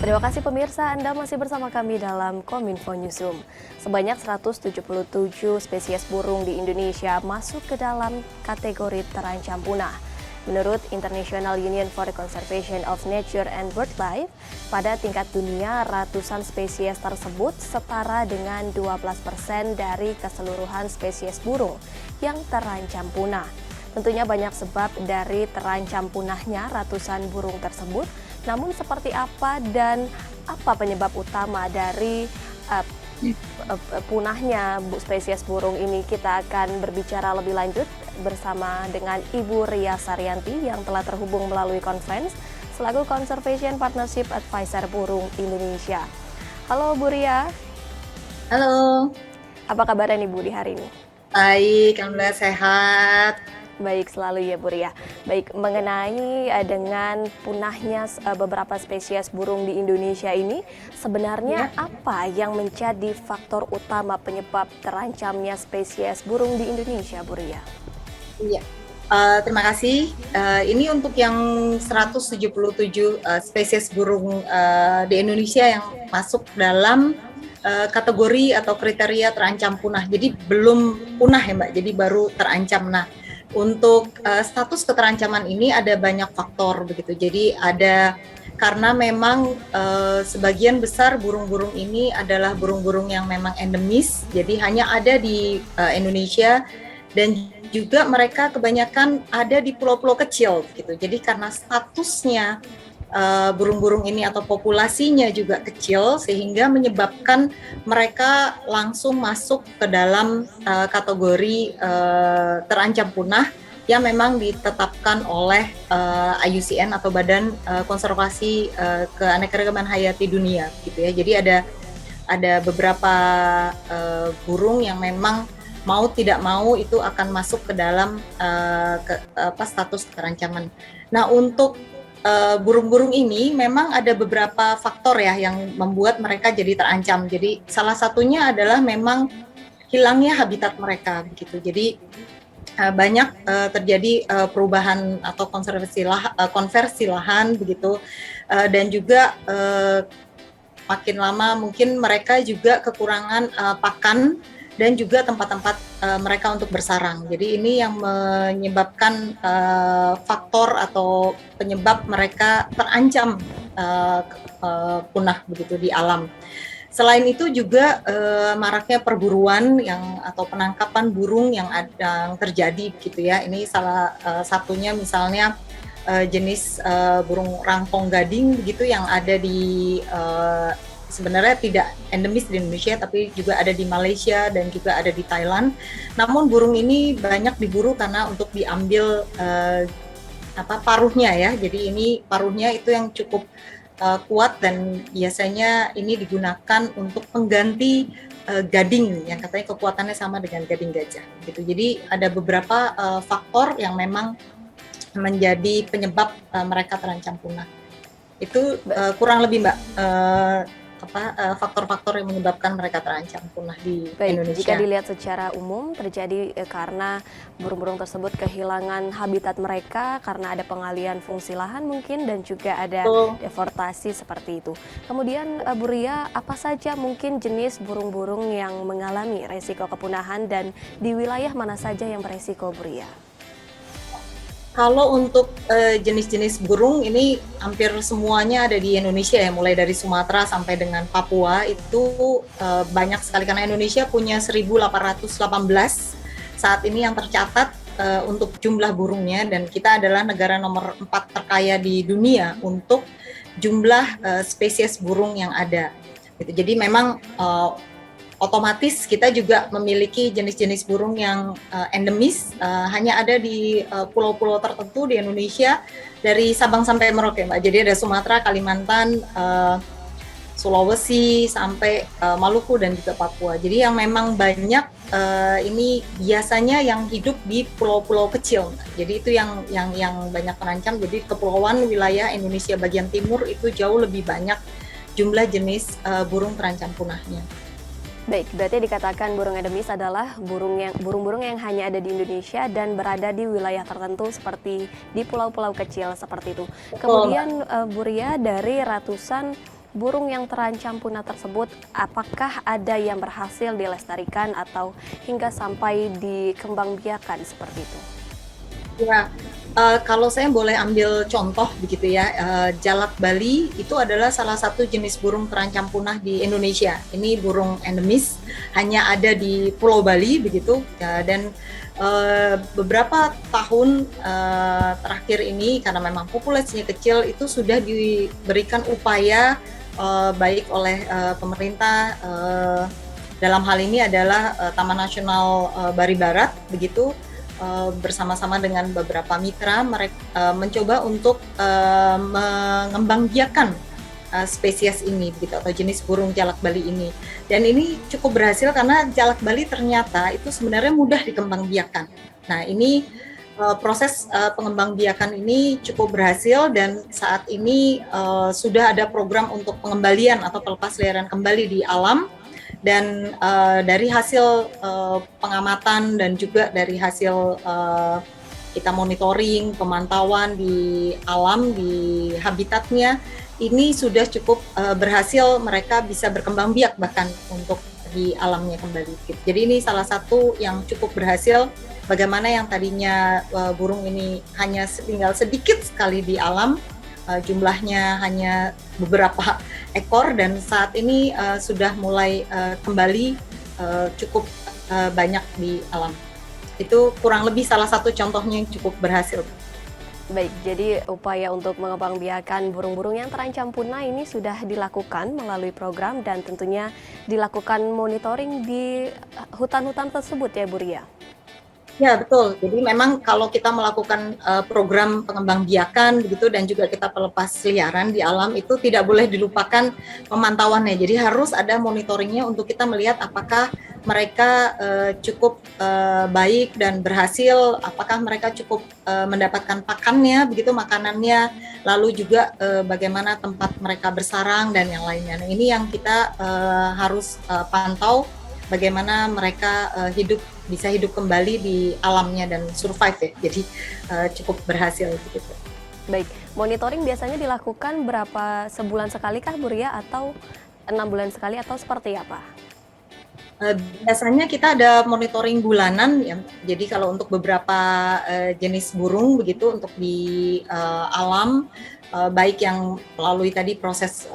Terima kasih pemirsa, Anda masih bersama kami dalam Kominfo Newsroom. Sebanyak 177 spesies burung di Indonesia masuk ke dalam kategori terancam punah. Menurut International Union for the Conservation of Nature and BirdLife, pada tingkat dunia ratusan spesies tersebut setara dengan 12% dari keseluruhan spesies burung yang terancam punah. Tentunya banyak sebab dari terancam punahnya ratusan burung tersebut, namun seperti apa dan apa penyebab utama dari punahnya spesies burung ini, kita akan berbicara lebih lanjut bersama dengan Ibu Ria Saryanti yang telah terhubung melalui conference selaku Conservation Partnership Advisor Burung Indonesia. Halo Bu Ria. Halo. Apa kabarnya nih Bu di hari ini? Baik, alhamdulillah sehat. Baik selalu ya Bu Ria. Baik, mengenai dengan punahnya beberapa spesies burung di Indonesia ini, sebenarnya apa yang menjadi faktor utama penyebab terancamnya spesies burung di Indonesia, Bu Ria? Iya. Terima kasih. Ini untuk yang 177 spesies burung di Indonesia yang masuk dalam kategori atau kriteria terancam punah. Jadi belum punah ya Mbak, jadi baru terancam. Nah, untuk status keterancaman ini ada banyak faktor begitu. Jadi ada karena memang sebagian besar burung-burung ini adalah burung-burung yang memang endemis, jadi hanya ada di Indonesia, dan juga mereka kebanyakan ada di pulau-pulau kecil gitu. Jadi karena statusnya burung-burung ini atau populasinya juga kecil, sehingga menyebabkan mereka langsung masuk ke dalam kategori terancam punah yang memang ditetapkan oleh IUCN atau Badan Konservasi Keanekaragaman Hayati Dunia gitu ya. Jadi ada beberapa burung yang memang mau tidak mau itu akan masuk ke dalam status keterancaman. Nah, untuk burung-burung ini memang ada beberapa faktor ya yang membuat mereka jadi terancam. Jadi salah satunya adalah memang hilangnya habitat mereka begitu. Jadi banyak terjadi perubahan atau konversi lahan begitu, dan juga makin lama mungkin mereka juga kekurangan pakan dan juga tempat-tempat mereka untuk bersarang. Jadi ini yang menyebabkan faktor atau penyebab mereka terancam punah begitu di alam. Selain itu juga maraknya perburuan atau penangkapan burung yang terjadi gitu ya. Ini salah satunya misalnya jenis burung rangkong gading begitu yang ada di sebenarnya tidak endemis di Indonesia, tapi juga ada di Malaysia dan juga ada di Thailand. Namun burung ini banyak diburu karena untuk diambil paruhnya ya. Jadi ini paruhnya itu yang cukup kuat, dan biasanya ini digunakan untuk pengganti gading yang katanya kekuatannya sama dengan gading gajah. Gitu. Jadi ada beberapa faktor yang memang menjadi penyebab mereka terancam punah. Itu kurang lebih Mbak. Faktor-faktor yang menyebabkan mereka terancam punah di Indonesia. Jika dilihat secara umum terjadi karena burung-burung tersebut kehilangan habitat mereka karena ada pengalihan fungsi lahan mungkin, dan juga ada deforestasi seperti itu. Kemudian Bu Ria, apa saja mungkin jenis burung-burung yang mengalami resiko kepunahan dan di wilayah mana saja yang beresiko, Bu Ria? Kalau untuk jenis-jenis burung ini hampir semuanya ada di Indonesia ya, mulai dari Sumatera sampai dengan Papua itu banyak sekali, karena Indonesia punya 1.818 saat ini yang tercatat untuk jumlah burungnya, dan kita adalah negara nomor 4 terkaya di dunia untuk jumlah spesies burung yang ada. Gitu. Jadi memang otomatis kita juga memiliki jenis-jenis burung yang endemis, hanya ada di pulau-pulau tertentu di Indonesia, dari Sabang sampai Merauke Mbak. Jadi ada Sumatera, Kalimantan, Sulawesi, sampai Maluku dan juga Papua. Jadi yang memang banyak ini biasanya yang hidup di pulau-pulau kecil. Jadi itu yang banyak terancam. Jadi kepulauan wilayah Indonesia bagian timur itu jauh lebih banyak jumlah jenis burung terancam punahnya. Baik, berarti dikatakan burung endemis adalah burung-burung yang hanya ada di Indonesia dan berada di wilayah tertentu seperti di pulau-pulau kecil seperti itu. Kemudian Bu Ria, dari ratusan burung yang terancam punah tersebut, apakah ada yang berhasil dilestarikan atau hingga sampai dikembangbiakan seperti itu? Ya, kalau saya boleh ambil contoh begitu ya, jalak Bali itu adalah salah satu jenis burung terancam punah di Indonesia. Ini burung endemis, hanya ada di Pulau Bali begitu, dan beberapa tahun terakhir ini karena memang populasinya kecil itu sudah diberikan upaya baik oleh pemerintah, dalam hal ini adalah Taman Nasional Bari Barat begitu, bersama-sama dengan beberapa mitra mereka mencoba untuk mengembangbiakan spesies ini gitu, atau jenis burung jalak Bali ini. Dan ini cukup berhasil karena jalak Bali ternyata itu sebenarnya mudah dikembangbiakan. Nah, ini proses pengembangbiakan ini cukup berhasil, dan saat ini sudah ada program untuk pengembalian atau pelepasliaran kembali di alam. Dan dari hasil pengamatan dan juga dari hasil kita monitoring, pemantauan di alam, di habitatnya, ini sudah cukup berhasil, mereka bisa berkembang biak bahkan untuk di alamnya kembali. Jadi ini salah satu yang cukup berhasil, bagaimana yang tadinya burung ini hanya tinggal sedikit sekali di alam, jumlahnya hanya beberapa ekor, dan saat ini sudah mulai kembali cukup banyak di alam. Itu kurang lebih salah satu contohnya yang cukup berhasil. Baik, jadi upaya untuk mengembangbiakan burung-burung yang terancam punah ini sudah dilakukan melalui program dan tentunya dilakukan monitoring di hutan-hutan tersebut ya Bu Ria? Ya, betul. Jadi memang kalau kita melakukan program pengembangbiakan begitu dan juga kita pelepas liaran di alam, itu tidak boleh dilupakan pemantauannya. Jadi harus ada monitoringnya untuk kita melihat apakah mereka cukup baik dan berhasil, apakah mereka cukup mendapatkan pakannya begitu, makanannya, lalu juga bagaimana tempat mereka bersarang dan yang lainnya. Nah, ini yang kita harus pantau, bagaimana mereka bisa hidup kembali di alamnya dan survive ya. Jadi cukup berhasil begitu. Baik, monitoring biasanya dilakukan berapa, sebulan sekali kah Bu Ria, atau 6 bulan sekali, atau seperti apa? Biasanya kita ada monitoring bulanan ya. Jadi kalau untuk beberapa jenis burung begitu untuk di alam, baik yang melalui tadi proses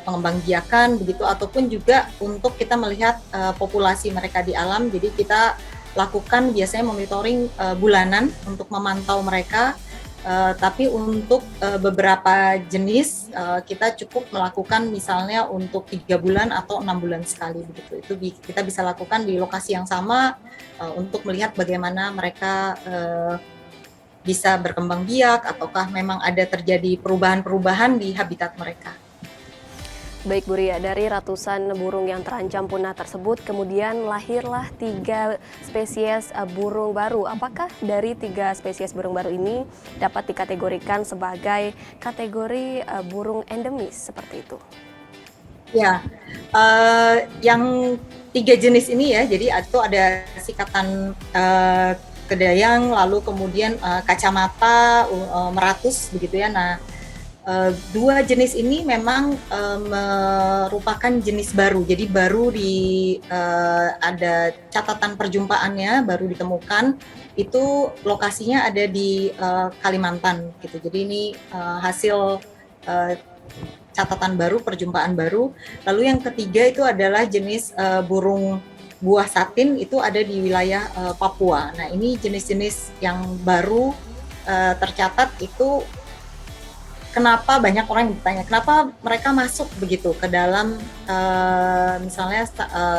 pengembangbiakan begitu, ataupun juga untuk kita melihat populasi mereka di alam. Jadi kita lakukan biasanya monitoring bulanan untuk memantau mereka. Tapi untuk beberapa jenis kita cukup melakukan misalnya untuk 3 bulan atau 6 bulan sekali begitu. Itu kita bisa lakukan di lokasi yang sama untuk melihat bagaimana mereka bisa berkembang biak, ataukah memang ada terjadi perubahan-perubahan di habitat mereka. Baik Bu Ria, dari ratusan burung yang terancam punah tersebut kemudian lahirlah 3 spesies burung baru. Apakah dari 3 spesies burung baru ini dapat dikategorikan sebagai kategori burung endemis seperti itu? Ya, yang 3 jenis ini ya, jadi itu ada sikatan kedayang, lalu kemudian kacamata meratus begitu ya. Nah, 2 jenis ini memang merupakan jenis baru, jadi baru ada catatan perjumpaannya, baru ditemukan, itu lokasinya ada di Kalimantan gitu. Jadi ini hasil catatan baru, perjumpaan baru. Lalu yang ketiga itu adalah jenis burung buah satin, itu ada di wilayah Papua. Nah, ini jenis-jenis yang baru tercatat itu. Kenapa banyak orang yang bertanya, kenapa mereka masuk begitu ke dalam misalnya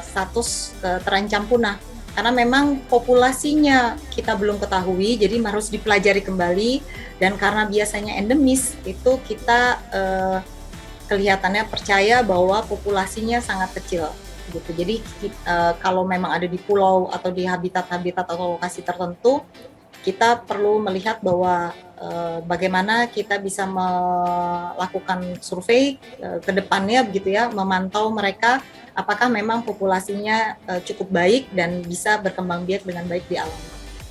status terancam punah? Karena memang populasinya kita belum ketahui, jadi harus dipelajari kembali. Dan karena biasanya endemis, itu kita kelihatannya percaya bahwa populasinya sangat kecil. Gitu. Jadi kalau memang ada di pulau atau di habitat-habitat atau lokasi tertentu, kita perlu melihat bahwa bagaimana kita bisa melakukan survei ke depannya begitu ya, memantau mereka apakah memang populasinya cukup baik dan bisa berkembang biak dengan baik di alam.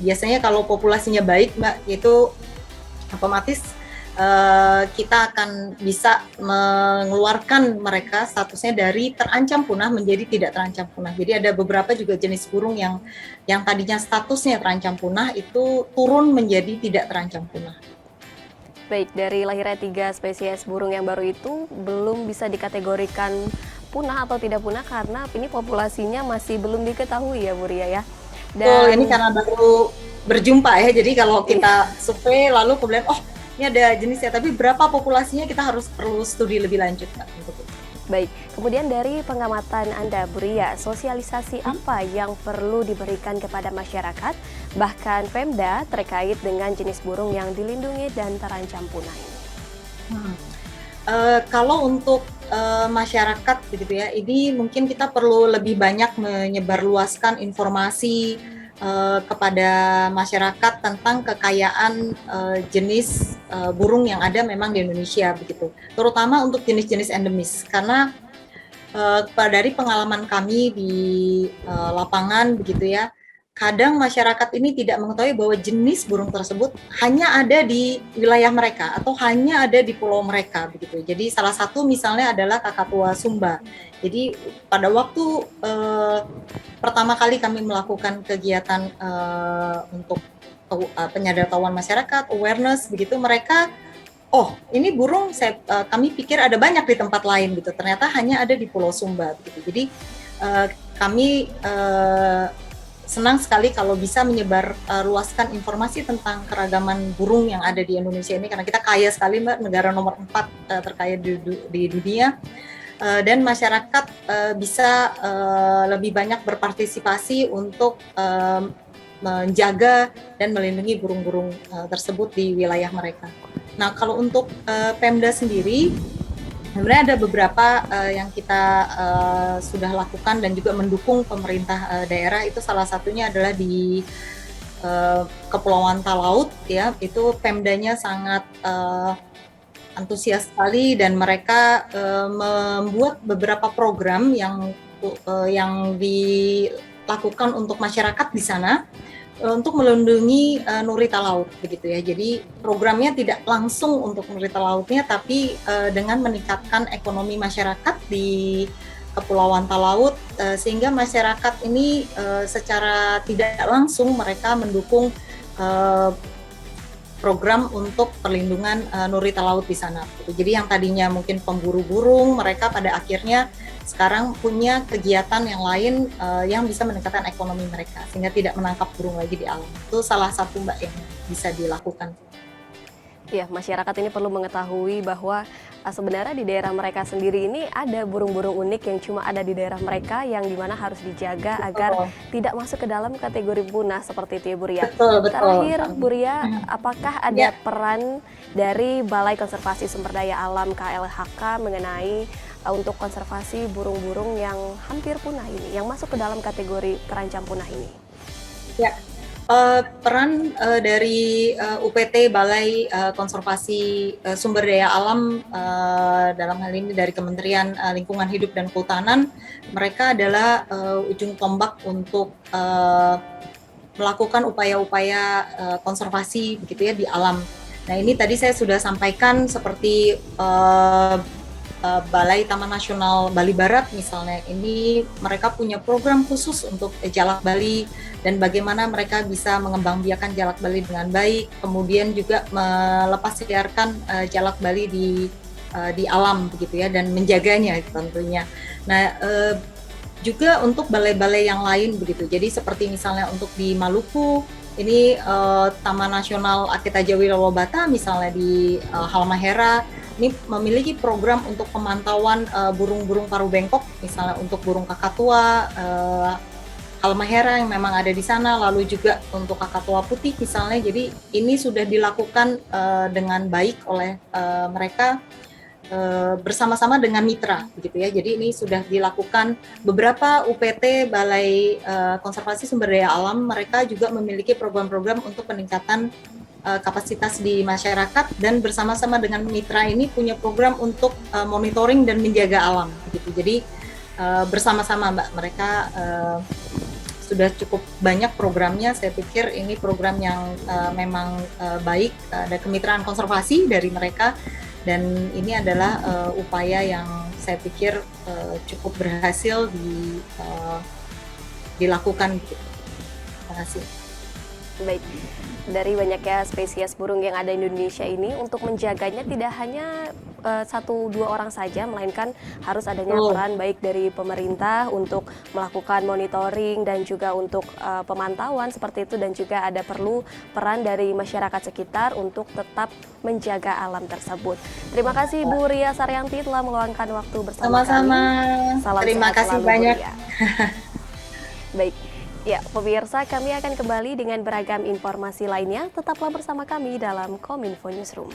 Biasanya kalau populasinya baik Mbak, itu otomatis kita akan bisa mengeluarkan mereka statusnya dari terancam punah menjadi tidak terancam punah. Jadi ada beberapa juga jenis burung yang tadinya statusnya terancam punah itu turun menjadi tidak terancam punah. Baik, dari lahirnya 3 spesies burung yang baru itu belum bisa dikategorikan punah atau tidak punah karena ini populasinya masih belum diketahui ya Bu Ria ya. Dan ini karena baru berjumpa ya, jadi kalau kita survei lalu kemudian ini ada jenisnya, tapi berapa populasinya kita perlu studi lebih lanjut Mbak, untuk itu. Baik, kemudian dari pengamatan Anda, Bu Ria, sosialisasi apa yang perlu diberikan kepada masyarakat, bahkan Pemda terkait dengan jenis burung yang dilindungi dan terancam punah ini? Kalau untuk masyarakat begitu ya, ini mungkin kita perlu lebih banyak menyebarluaskan informasi kepada masyarakat tentang kekayaan jenis burung yang ada memang di Indonesia begitu, terutama untuk jenis-jenis endemis, karena dari pengalaman kami di lapangan begitu ya, kadang masyarakat ini tidak mengetahui bahwa jenis burung tersebut hanya ada di wilayah mereka atau hanya ada di pulau mereka begitu. Jadi salah satu misalnya adalah kakatua Sumba. Jadi pada waktu pertama kali kami melakukan kegiatan untuk penyadartahuan masyarakat, awareness begitu, mereka ini burung kami pikir ada banyak di tempat lain gitu. Ternyata hanya ada di Pulau Sumba begitu. Jadi kami senang sekali kalau bisa menyebar luaskan informasi tentang keragaman burung yang ada di Indonesia ini, karena kita kaya sekali Mbak, negara nomor 4 terkaya di dunia, dan masyarakat bisa lebih banyak berpartisipasi untuk menjaga dan melindungi burung-burung tersebut di wilayah mereka. Nah, kalau untuk Pemda sendiri, sebenarnya ada beberapa yang kita sudah lakukan dan juga mendukung pemerintah daerah. Itu salah satunya adalah di Kepulauan Talaut ya, itu Pemdanya sangat antusias sekali dan mereka membuat beberapa program yang dilakukan untuk masyarakat di sana untuk melindungi nurita laut begitu ya. Jadi programnya tidak langsung untuk nurita lautnya, tapi dengan meningkatkan ekonomi masyarakat di Kepulauan Talaut, sehingga masyarakat ini secara tidak langsung mereka mendukung program untuk perlindungan nurita laut di sana. Jadi yang tadinya mungkin pemburu burung, mereka pada akhirnya sekarang punya kegiatan yang lain yang bisa meningkatkan ekonomi mereka, sehingga tidak menangkap burung lagi di alam. Itu salah satu Mbak yang bisa dilakukan. Ya, masyarakat ini perlu mengetahui bahwa sebenarnya di daerah mereka sendiri ini ada burung-burung unik yang cuma ada di daerah mereka, yang dimana harus dijaga agar tidak masuk ke dalam kategori punah seperti itu ya Bu Ria. Betul. Terakhir Bu Ria, apakah ada peran dari Balai Konservasi Sumber Daya Alam KLHK mengenai untuk konservasi burung-burung yang hampir punah ini, yang masuk ke dalam kategori terancam punah ini? Ya. Peran dari UPT Balai Konservasi Sumber Daya Alam dalam hal ini dari Kementerian Lingkungan Hidup dan Kehutanan, mereka adalah ujung tombak untuk melakukan upaya-upaya konservasi begitu ya di alam. Nah, ini tadi saya sudah sampaikan seperti Balai Taman Nasional Bali Barat misalnya, ini mereka punya program khusus untuk jalak Bali dan bagaimana mereka bisa mengembangbiakan jalak Bali dengan baik, kemudian juga melepasliarkan jalak Bali di alam begitu ya, dan menjaganya tentunya. Nah, juga untuk balai-balai yang lain begitu. Jadi seperti misalnya untuk di Maluku ini Taman Nasional Akita Jawi Lolobata misalnya di Halmahera ini memiliki program untuk pemantauan burung-burung paruh bengkok, misalnya untuk burung kakatua, Halmahera yang memang ada di sana, lalu juga untuk kakatua putih misalnya. Jadi ini sudah dilakukan dengan baik oleh mereka bersama-sama dengan mitra, begitu ya. Jadi ini sudah dilakukan beberapa UPT Balai Konservasi Sumber Daya Alam, mereka juga memiliki program-program untuk peningkatan kapasitas di masyarakat, dan bersama-sama dengan mitra ini punya program untuk monitoring dan menjaga alam gitu. Jadi bersama-sama Mbak, mereka sudah cukup banyak programnya. Saya pikir ini program yang memang baik, ada kemitraan konservasi dari mereka, dan ini adalah upaya yang saya pikir cukup berhasil dilakukan. Terima kasih. Baik, dari banyaknya spesies burung yang ada di Indonesia ini, untuk menjaganya tidak hanya 1-2 orang saja, melainkan harus adanya peran baik dari pemerintah untuk melakukan monitoring dan juga untuk pemantauan seperti itu, dan juga ada perlu peran dari masyarakat sekitar untuk tetap menjaga alam tersebut. Terima kasih Bu Ria Saryanti telah meluangkan waktu bersama Sama-sama. kami. Salam Terima sehat kasih selalu, Bu banyak. Ria. Baik. Ya, pemirsa, kami akan kembali dengan beragam informasi lainnya. Tetaplah bersama kami dalam Kominfo Newsroom.